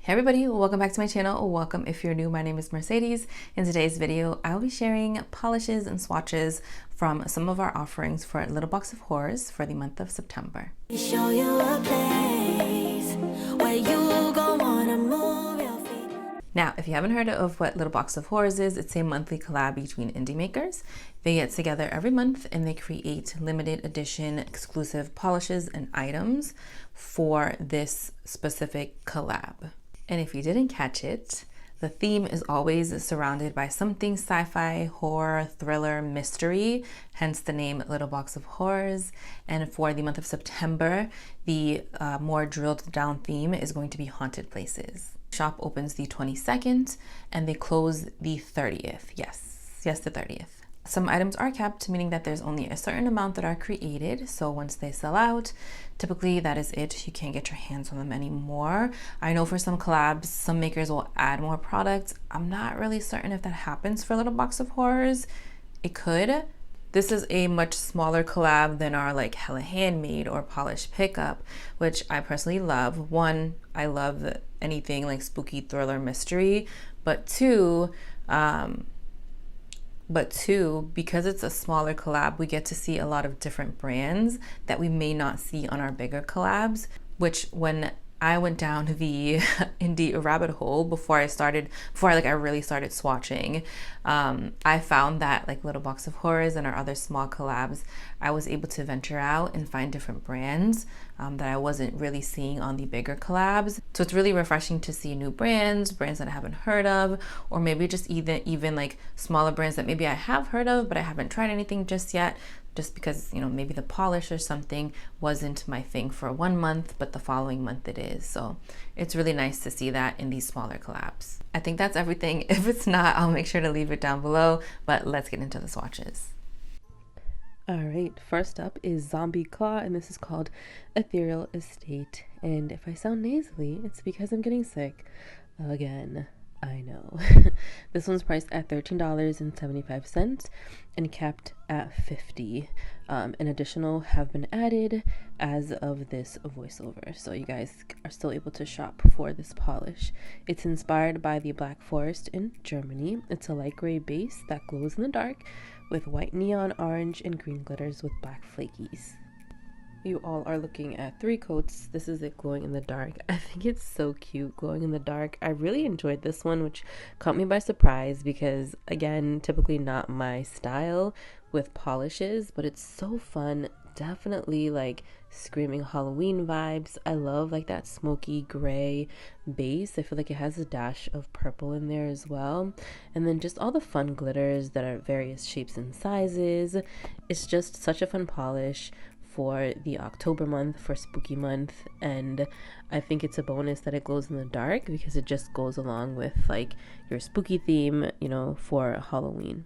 Hey everybody, welcome back to my channel. Welcome if you're new. My name is Mercedes. In today's video, I will be sharing polishes and swatches from some of our offerings for Little Box of Horrors for the month of September. Show you a place where you gon' wanna move your feet. Now, if you haven't heard of what Little Box of Horrors is, it's a monthly collab between indie makers. They get together every month and they create limited edition exclusive polishes and items for this specific collab. And if you didn't catch it, the theme is always surrounded by something sci-fi, horror, thriller, mystery, hence the name Little Box of Horrors. And for the month of September, the more drilled down theme is going to be haunted places. Shop opens the 22nd and they close the 30th. Yes, the 30th. Some items are kept, meaning that there's only a certain amount that are created. So once they sell out, typically that is it. You can't get your hands on them anymore. I know for some collabs, some makers will add more products. I'm not really certain if that happens for Little Box of Horrors. It could. This is a much smaller collab than our like Hella Handmade or Polished Pickup, which I personally love. One, I love anything like spooky thriller mystery, but two, because it's a smaller collab, we get to see a lot of different brands that we may not see on our bigger collabs, which when I went down the indie rabbit hole before I really started swatching, I found that like Little Box of Horrors and our other small collabs, I was able to venture out and find different brands that I wasn't really seeing on the bigger collabs. So it's really refreshing to see new brands that I haven't heard of, or maybe just even like smaller brands that maybe I have heard of, but I haven't tried anything just yet. Just because, you know, maybe the polish or something wasn't my thing for 1 month, but the following month it is. So it's really nice to see that in these smaller collabs. I think that's everything. If it's not, I'll make sure to leave it down below, but let's get into the swatches. All right, first up is Zombie Claw, and this is called Ethereal Estate. And if I sound nasally, it's because I'm getting sick again. I know. This one's priced at $13.75 and capped at $50. An additional have been added as of this voiceover, so you guys are still able to shop for this polish. It's inspired by the Black Forest in Germany. It's a light gray base that glows in the dark with white neon orange and green glitters with black flakies. You all are looking at 3 coats. This is it glowing in the dark. I think it's so cute, glowing in the dark. I really enjoyed this one, which caught me by surprise because, again, typically not my style with polishes, but it's so fun. Definitely like screaming Halloween vibes. I love like that smoky gray base. I feel like it has a dash of purple in there as well. And then just all the fun glitters that are various shapes and sizes. It's just such a fun polish for the October month, for spooky month, and I think it's a bonus that it glows in the dark because it just goes along with like your spooky theme, you know, for Halloween.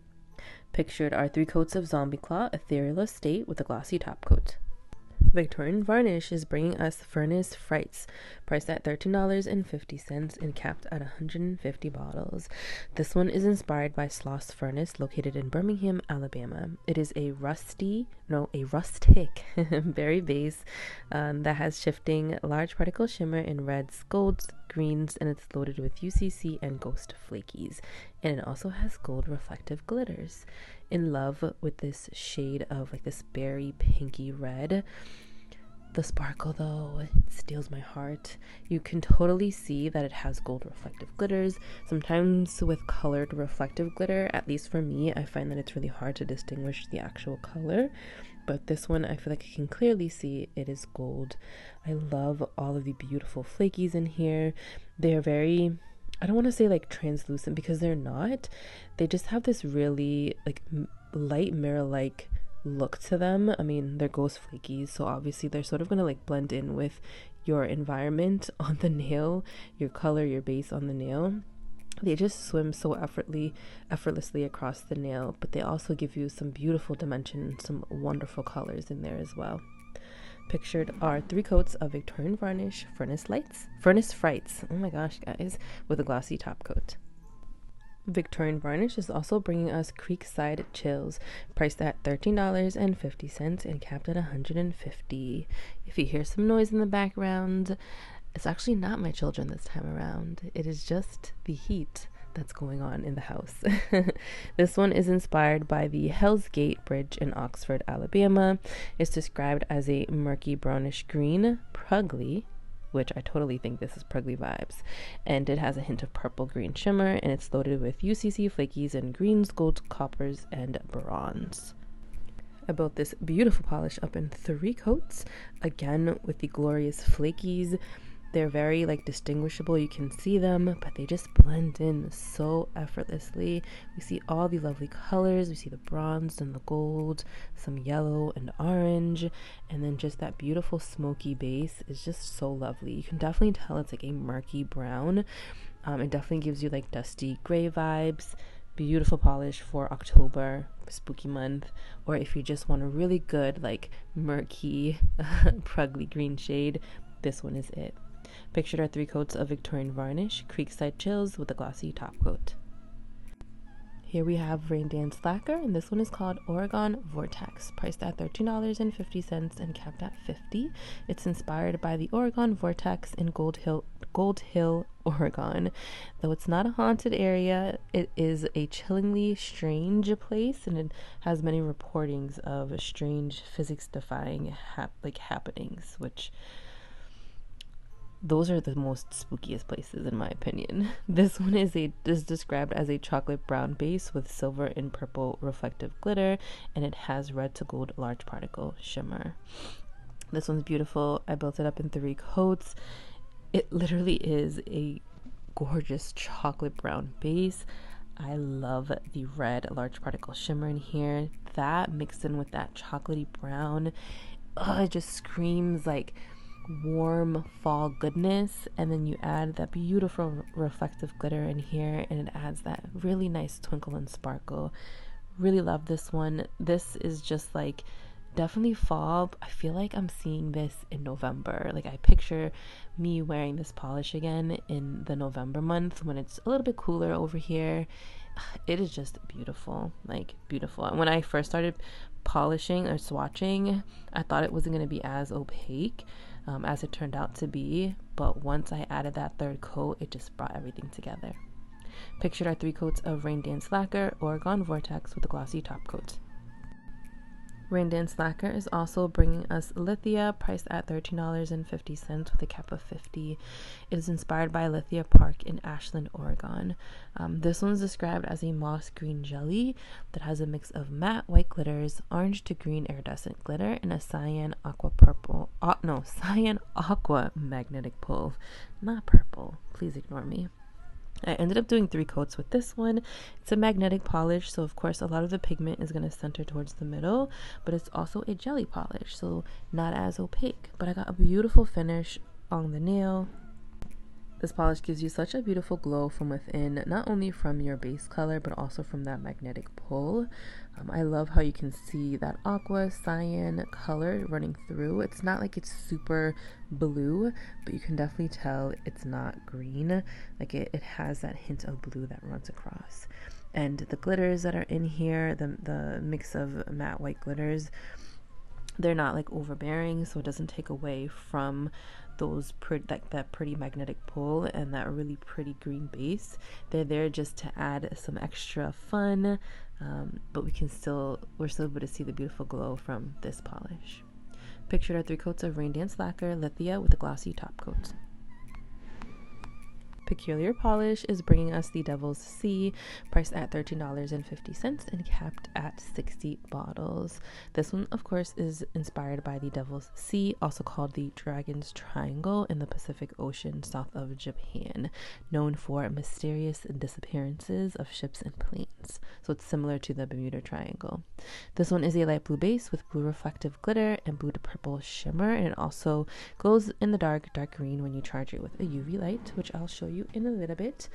Pictured are 3 coats of Zombie Claw Ethereal Estate with a glossy top coat. Victorian Varnish is bringing us Furnace Frights, priced at $13.50 and capped at 150 bottles. This one is inspired by Sloss Furnace, located in Birmingham, Alabama. It is a rustic berry base that has shifting large particle shimmer in reds, golds, greens, and it's loaded with UCC and ghost flakies. And it also has gold reflective glitters. In love with this shade of like this berry pinky red. The sparkle though, it steals my heart. You can totally see that it has gold reflective glitters. Sometimes with colored reflective glitter, at least for me, I find that it's really hard to distinguish the actual color. But this one, I feel like I can clearly see it is gold. I love all of the beautiful flakies in here. They are very, I don't want to say like translucent because they're not. They just have this really like light mirror-like look to them. I mean, they're ghost flakies, so obviously they're sort of gonna like blend in with your environment on the nail, your color, your base on the nail. They just swim so effortlessly across the nail, but they also give you some beautiful dimension, some wonderful colors in there as well. Pictured are 3 coats of Victorian Varnish Furnace Frights, oh my gosh guys, with a glossy top coat. Victorian Varnish is also bringing us Creekside Chills, priced at $13.50 and capped at $150. If you hear some noise in the background, It's actually not my children this time around. It is just the heat that's going on in the house. This one is inspired by the Hell's Gate Bridge in Oxford, Alabama. It's described as a murky brownish green, pruggly, which I totally think this is pruggly vibes, and it has a hint of purple green shimmer, and it's loaded with UCC flakies in greens, golds, coppers, and bronze. I built this beautiful polish up in 3 coats, again with the glorious flakies. They're very like distinguishable, you can see them, but they just blend in so effortlessly. We see all the lovely colors, we see the bronze and the gold, some yellow and orange, and then just that beautiful smoky base is just so lovely. You can definitely tell it's like a murky brown. It definitely gives you like dusty gray vibes. Beautiful polish for October, spooky month, or if you just want a really good like murky pruggly green shade, this one is it. Pictured are 3 coats of Victorian Varnish, Creekside Chills with a glossy top coat. Here we have Rain Dance Lacquer, and this one is called Oregon Vortex, priced at $13.50 and capped at $50. It's inspired by the Oregon Vortex in Gold Hill, Oregon. Though it's not a haunted area, it is a chillingly strange place, and it has many reportings of strange physics-defying happenings, which those are the most spookiest places in my opinion. This one is described as a chocolate brown base with silver and purple reflective glitter, and it has red to gold large particle shimmer. This one's beautiful. I built it up in 3 coats. It literally is a gorgeous chocolate brown base. I love the red large particle shimmer in here. That mixed in with that chocolatey brown, it just screams like warm fall goodness. And then you add that beautiful reflective glitter in here, and it adds that really nice twinkle and sparkle. Really love this one. This is just like definitely fall. I feel like I'm seeing this in November. Like I picture me wearing this polish again in the November month when it's a little bit cooler over here. It is just beautiful, like beautiful. When I first started polishing or swatching, I thought it wasn't going to be as opaque as it turned out to be, but once I added that 3rd coat, it just brought everything together. Pictured are 3 coats of Rain Dance Lacquer, Oregon Vortex with a glossy top coat. Rain Dance Lacquer is also bringing us Lithia, priced at $13.50 with a cap of $50. It is inspired by Lithia Park in Ashland, Oregon. This one's described as a moss green jelly that has a mix of matte white glitters, orange to green iridescent glitter, and a cyan aqua magnetic pull. Not purple. Please ignore me. I ended up doing 3 coats with this one. It's a magnetic polish, so of course a lot of the pigment is going to center towards the middle, but it's also a jelly polish, so not as opaque. But I got a beautiful finish on the nail. This polish gives you such a beautiful glow from within, not only from your base color, but also from that magnetic pull. I love how you can see that aqua cyan color running through. It's not like it's super blue, but you can definitely tell it's not green. Like it has that hint of blue that runs across. And the glitters that are in here, the mix of matte white glitters, they're not like overbearing, so it doesn't take away from those that pretty magnetic pull and that really pretty green base. They're there just to add some extra fun, but we're still able to see the beautiful glow from this polish. Pictured are 3 coats of Rain Dance Lacquer, Lithia with a glossy top coat. Peculiar Polish is bringing us the Devil's Sea, priced at $13.50 and capped at 60 bottles. This one, of course, is inspired by the Devil's Sea, also called the Dragon's Triangle in the Pacific Ocean south of Japan, known for mysterious disappearances of ships and planes. So it's similar to the Bermuda Triangle. This one is a light blue base with blue reflective glitter and blue to purple shimmer, and it also glows in the dark green when you charge it with a UV light, which I'll show you in a little bit.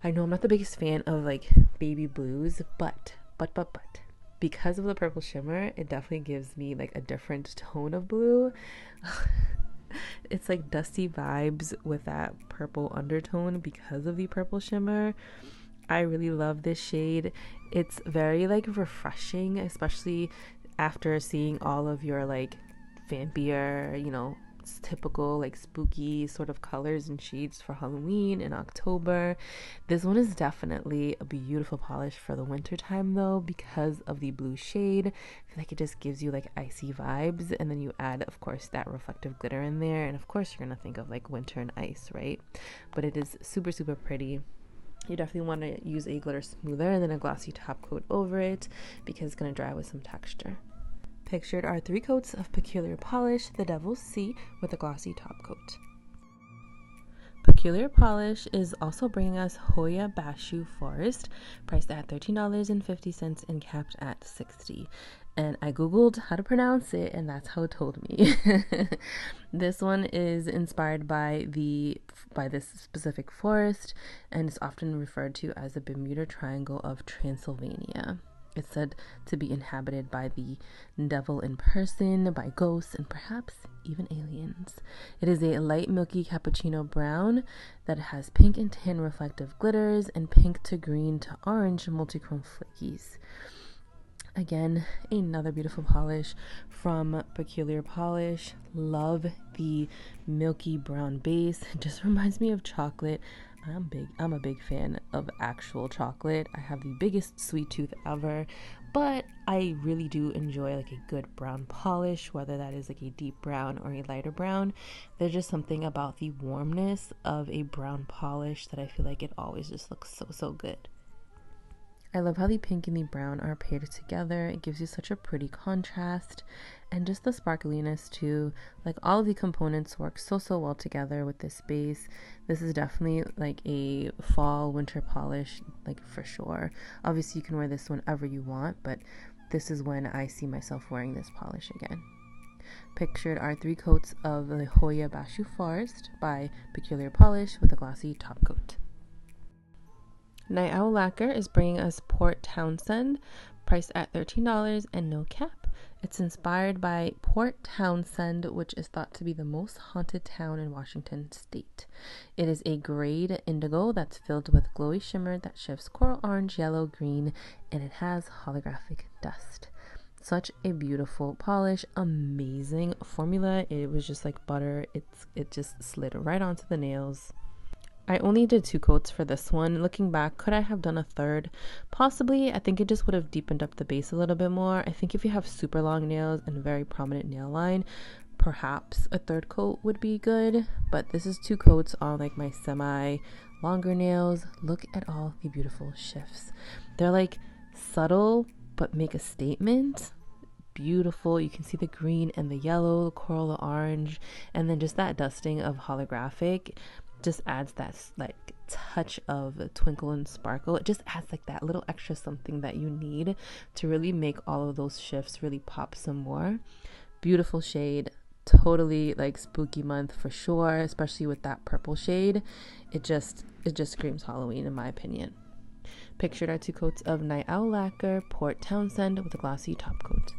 I know I'm not the biggest fan of like baby blues, but because of the purple shimmer, it definitely gives me like a different tone of blue. It's like dusty vibes with that purple undertone because of the purple shimmer. I really love this shade. It's very like refreshing, especially after seeing all of your like vampier, typical like spooky sort of colors and shades for Halloween in October. This one is definitely a beautiful polish for the winter time though, because of the blue shade. I feel like it just gives you like icy vibes, and then you add of course that reflective glitter in there, and of course you're gonna think of like winter and ice, right? But it is super pretty. You definitely want to use a glitter smoother and then a glossy top coat over it, because it's going to dry with some texture. Pictured are 3 coats of Peculiar Polish, the Devil's Sea, with a glossy top coat. Peculiar Polish is also bringing us Hoya Bashu Forest, priced at $13.50 and capped at $60. And I googled how to pronounce it, and that's how it told me. This one is inspired by this specific forest, and is often referred to as the Bermuda Triangle of Transylvania. It's said to be inhabited by the devil in person, by ghosts, and perhaps even aliens. It is a light milky cappuccino brown that has pink and tan reflective glitters and pink to green to orange multichrome flakies. Again, another beautiful polish from Peculiar Polish. Love the milky brown base. It just reminds me of chocolate. I'm a big fan of actual chocolate. I have the biggest sweet tooth ever, but I really do enjoy like a good brown polish, whether that is like a deep brown or a lighter brown. There's just something about the warmness of a brown polish that I feel like it always just looks so good. I love how the pink and the brown are paired together. It gives you such a pretty contrast, and just the sparkliness too. Like all of the components work so well together with this base. This is definitely like a fall winter polish, like for sure. Obviously you can wear this whenever you want, but this is when I see myself wearing this polish again. Pictured are 3 coats of the Hoya Bashu Forest by Peculiar Polish with a glossy top coat. Owl Lacquer is bringing us Port Townsend, priced at $13 and no cap. It's inspired by Port Townsend, which is thought to be the most haunted town in Washington state. It is a grade indigo that's filled with glowy shimmer that shifts coral orange, yellow, green, and it has holographic dust. Such a beautiful polish, amazing formula. It was just like butter. It just slid right onto the nails. I only did 2 coats for this one. Looking back, could I have done a third? Possibly. I think it just would have deepened up the base a little bit more. I think if you have super long nails and a very prominent nail line, perhaps a 3rd coat would be good. But this is 2 coats on like my semi longer nails. Look at all the beautiful shifts. They're like subtle but make a statement. Beautiful. You can see the green and the yellow, the coral, the orange, and then just that dusting of holographic just adds that like touch of twinkle and sparkle. It just adds like that little extra something that you need to really make all of those shifts really pop some more. Beautiful shade, totally like spooky month for sure, especially with that purple shade. It just screams Halloween in my opinion. Pictured are 2 coats of Night Owl Lacquer, Port Townsend with a glossy top coat.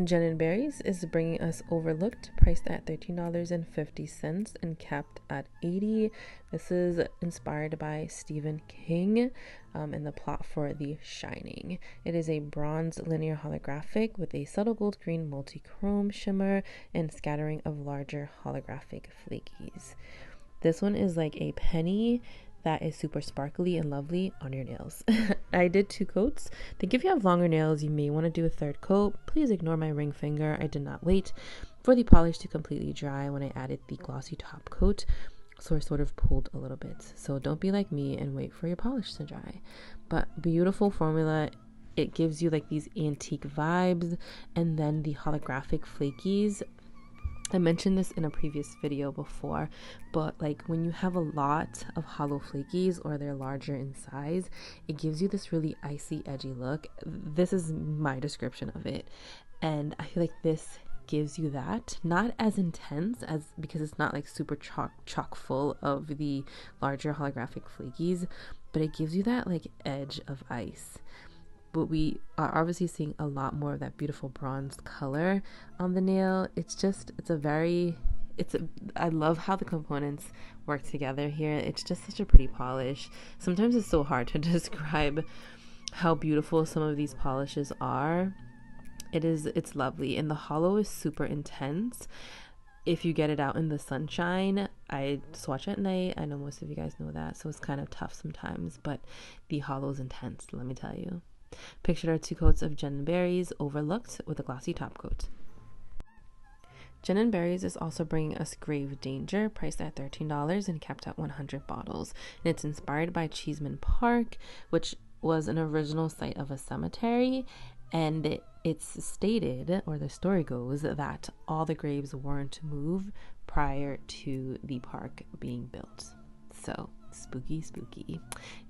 Jen & Berries is bringing us Overlooked, priced at $13.50 and capped at $80. This is inspired by Stephen King and the plot for The Shining. It is a bronze linear holographic with a subtle gold green multi-chrome shimmer and scattering of larger holographic flakies. This one is like a penny that is super sparkly and lovely on your nails. I did 2 coats. I think if you have longer nails, you may want to do a 3rd coat. Please ignore my ring finger. I did not wait for the polish to completely dry when I added the glossy top coat, so I sort of pulled a little bit. So don't be like me and wait for your polish to dry. But beautiful formula. It gives you like these antique vibes, and then the holographic flakies. I mentioned this in a previous video before, but like when you have a lot of hollow flakies or they're larger in size, it gives you this really icy, edgy look. This is my description of it, and I feel like this gives you that, not as intense as, because it's not like super chock full of the larger holographic flakies, but it gives you that like edge of ice. But we are obviously seeing a lot more of that beautiful bronze color on the nail. I love how the components work together here. It's just such a pretty polish. Sometimes it's so hard to describe how beautiful some of these polishes are. It's lovely, and the hollow is super intense. if you get it out in the sunshine, I swatch at night. I know most of you guys know that, so it's kind of tough sometimes, but the hollow is intense, let me tell you. Pictured are 2 coats of Gin and Berries overlooked with a glossy top coat. Gin and Berries is also bringing us Grave Danger, priced at $13 and capped at 100 bottles. And it's inspired by Cheeseman Park, which was an original site of a cemetery. And it's stated, or the story goes, that all the graves weren't moved prior to the park being built. So, spooky, spooky.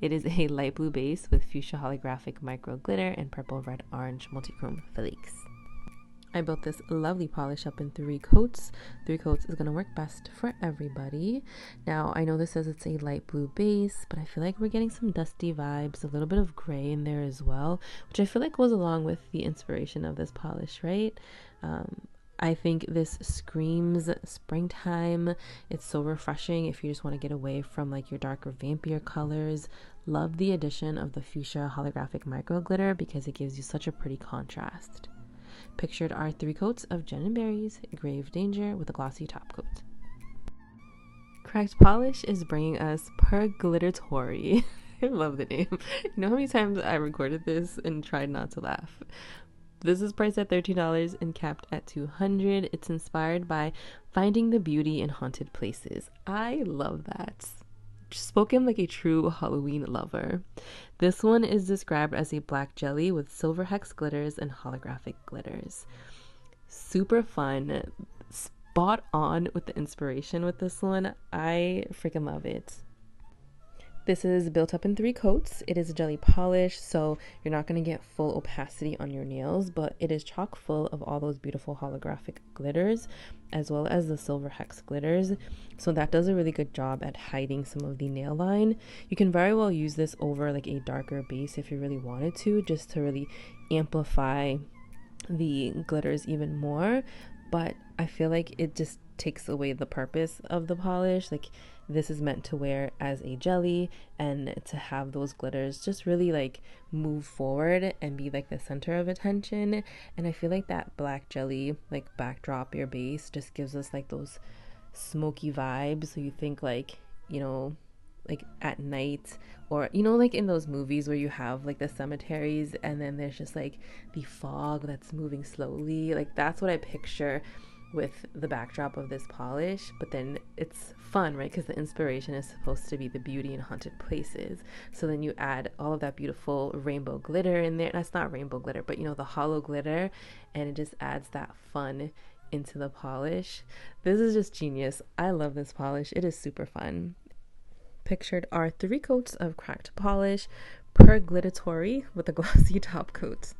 It is a light blue base with fuchsia holographic micro glitter and purple, red, orange multichrome flakes. I built this lovely polish up in 3 coats. 3 coats is going to work best for everybody. Now, I know this says it's a light blue base, but I feel like we're getting some dusty vibes, a little bit of gray in there as well, which I feel like goes along with the inspiration of this polish, right? I think this screams springtime. It's so refreshing if you just want to get away from like your darker, vampier colors. Love the addition of the fuchsia holographic micro glitter because it gives you such a pretty contrast. Pictured are 3 coats of Gin and Berries, Grave Danger with a glossy top coat. Cracked Polish is bringing us Perglitteratory. I love the name. You know how many times I recorded this and tried not to laugh? This is priced at $13 and capped at $200. It's inspired by finding the beauty in haunted places. I love that. Spoken like a true Halloween lover. This one is described as a black jelly with silver hex glitters and holographic glitters. Super fun. Spot on with the inspiration with this one. I freaking love it. This is built up in 3 coats. It is a jelly polish, so you're not going to get full opacity on your nails, but it is chock full of all those beautiful holographic glitters, as well as the silver hex glitters. So that does a really good job at hiding some of the nail line. You can very well use this over like a darker base if you really wanted to, just to really amplify the glitters even more. But I feel like it just takes away the purpose of the polish. Like, this is meant to wear as a jelly, and to have those glitters just really like move forward and be like the center of attention. And I feel like that black jelly like backdrop, your base, just gives us like those smoky vibes. So you think like, you know, like at night, or you know, like in those movies where you have like the cemeteries and then there's just like the fog that's moving slowly. Like that's what I picture with the backdrop of this polish. But then it's fun, right? Because the inspiration is supposed to be the beauty in haunted places. So then you add all of that beautiful rainbow glitter in there. That's not rainbow glitter, but you know, the hollow glitter, and it just adds that fun into the polish. This is just genius. I love this polish. It is super fun. Pictured are 3 coats of cracked polish, Perglitteratory with a glossy top coat.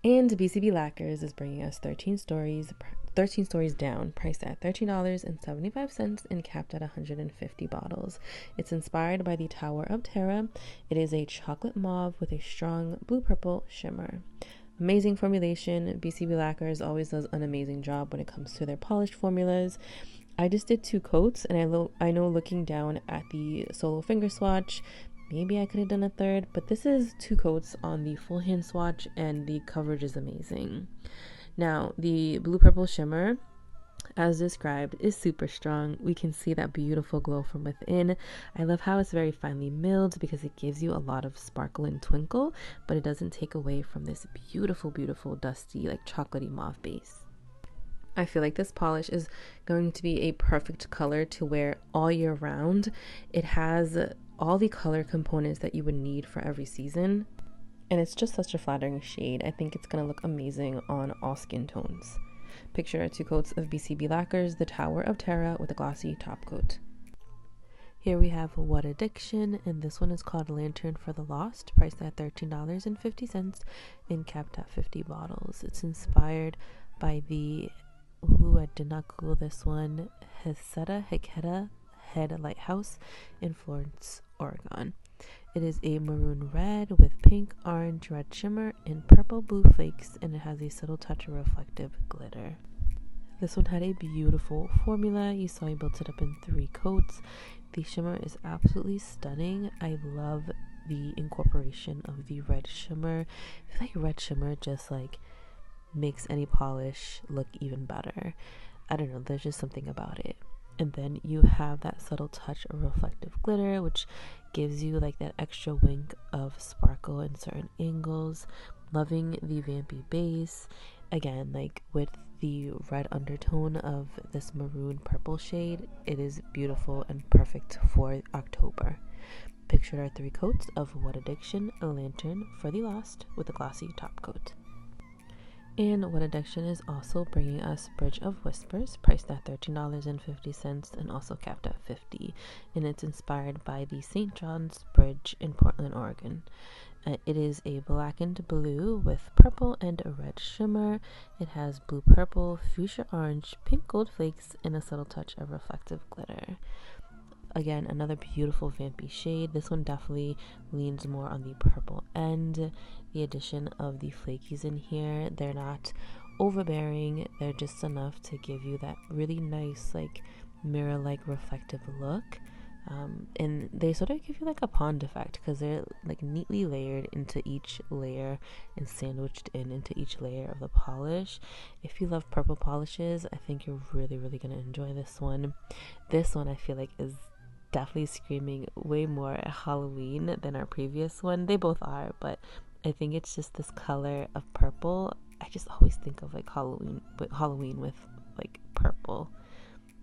And BCB Lacquers is bringing us 13 stories down, priced at $13.75 and capped at 150 bottles. It's inspired by the Tower of Terror. It is a chocolate mauve with a strong blue-purple shimmer. Amazing formulation. BCB Lacquers always does an amazing job when it comes to their polished formulas. I just did 2 coats, and I know looking down at the solo finger swatch, maybe I could have done a third, but this is 2 coats on the full hand swatch, and the coverage is amazing. Now, the blue-purple shimmer, as described, is super strong. We can see that beautiful glow from within. I love how it's very finely milled because it gives you a lot of sparkle and twinkle, but it doesn't take away from this beautiful, beautiful, dusty, like chocolatey mauve base. I feel like this polish is going to be a perfect color to wear all year round. It has all the color components that you would need for every season, and it's just such a flattering shade. I think it's going to look amazing on all skin tones. Picture 2 coats of BCB Lacquers, the Tower of Terror with a glossy top coat. Here we have What Addiction, and this one is called Lantern for the Lost, priced at $13.50 and capped at 50 bottles. It's inspired by the I did not Google this one, Heceta Head Lighthouse in Florence, Oregon. It is a maroon red with pink, orange, red shimmer, and purple blue flakes, and it has a subtle touch of reflective glitter. This one had a beautiful formula. You saw I built it up in 3 coats. The shimmer is absolutely stunning. I love the incorporation of the red shimmer. I feel like red shimmer just like makes any polish look even better. I don't know, there's just something about it. And then you have that subtle touch of reflective glitter, which gives you like that extra wink of sparkle in certain angles. Loving the vampy base. Again, like with the red undertone of this maroon purple shade, it is beautiful and perfect for October. Pictured are 3 coats of What Addiction, a Lantern for the Lost with a glossy top coat. And What Addiction is also bringing us Bridge of Whispers, priced at $13.50 and also capped at $50. And it's inspired by the St. John's Bridge in Portland, Oregon. It is a blackened blue with purple and a red shimmer. It has blue purple, fuchsia orange, pink gold flakes, and a subtle touch of reflective glitter. Again, another beautiful vampy shade. This one definitely leans more on the purple end. The addition of the flakies in here, they're not overbearing. They're just enough to give you that really nice, like, mirror-like reflective look. And they sort of give you like a pond effect because they're like neatly layered into each layer and sandwiched into each layer of the polish. If you love purple polishes, I think you're really going to enjoy this one. This one I feel like is definitely screaming way more at Halloween than our previous one. They both are, but I think it's just this color of purple. I just always think of like Halloween with like purple.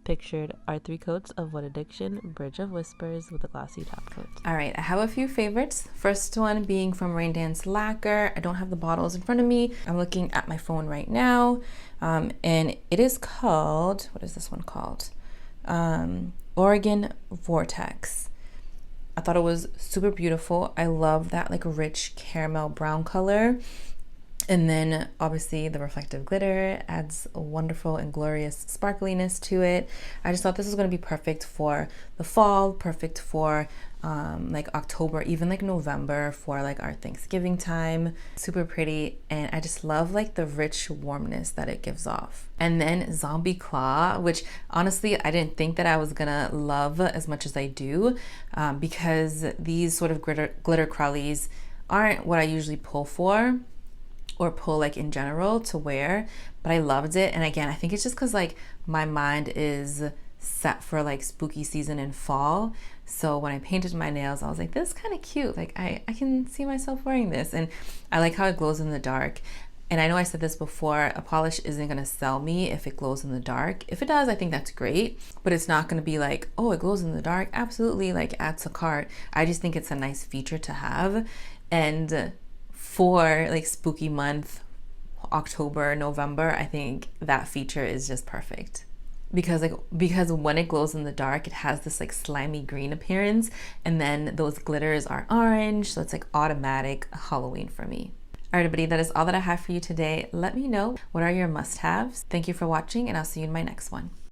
Pictured are 3 coats of What Addiction, Bridge of Whispers with a glossy top coat. All right, I have a few favorites. First one being from Dance Lacquer. I don't have the bottles in front of me. I'm looking at my phone right now. And it is called, what is this one called? Oregon Vortex. I thought it was super beautiful. I love that like rich caramel brown color. And then obviously the reflective glitter adds a wonderful and glorious sparkliness to it. I just thought this was going to be perfect for the fall, perfect for like October, even like November for like our Thanksgiving time. Super pretty, and I just love like the rich warmness that it gives off. And then Zombie Claw, which honestly I didn't think that I was gonna love as much as I do, because these sort of glitter crowlies aren't what I usually pull for or pull like in general to wear, but I loved it. And again, I think it's just because like my mind is set for like spooky season in fall. So when I painted my nails, I was like, this is kind of cute. Like I can see myself wearing this. And I like how it glows in the dark. And I know I said this before, a polish isn't gonna sell me if it glows in the dark. If it does, I think that's great, but it's not gonna be like, oh, it glows in the dark. Absolutely, like add to cart. I just think it's a nice feature to have. And for like spooky month, October, November, I think that feature is just perfect. Because when it glows in the dark, it has this like slimy green appearance, and then those glitters are orange, so it's like automatic Halloween for me. All right, everybody, that is all that I have for you today. Let me know, what are your must-haves? Thank you for watching, and I'll see you in my next one.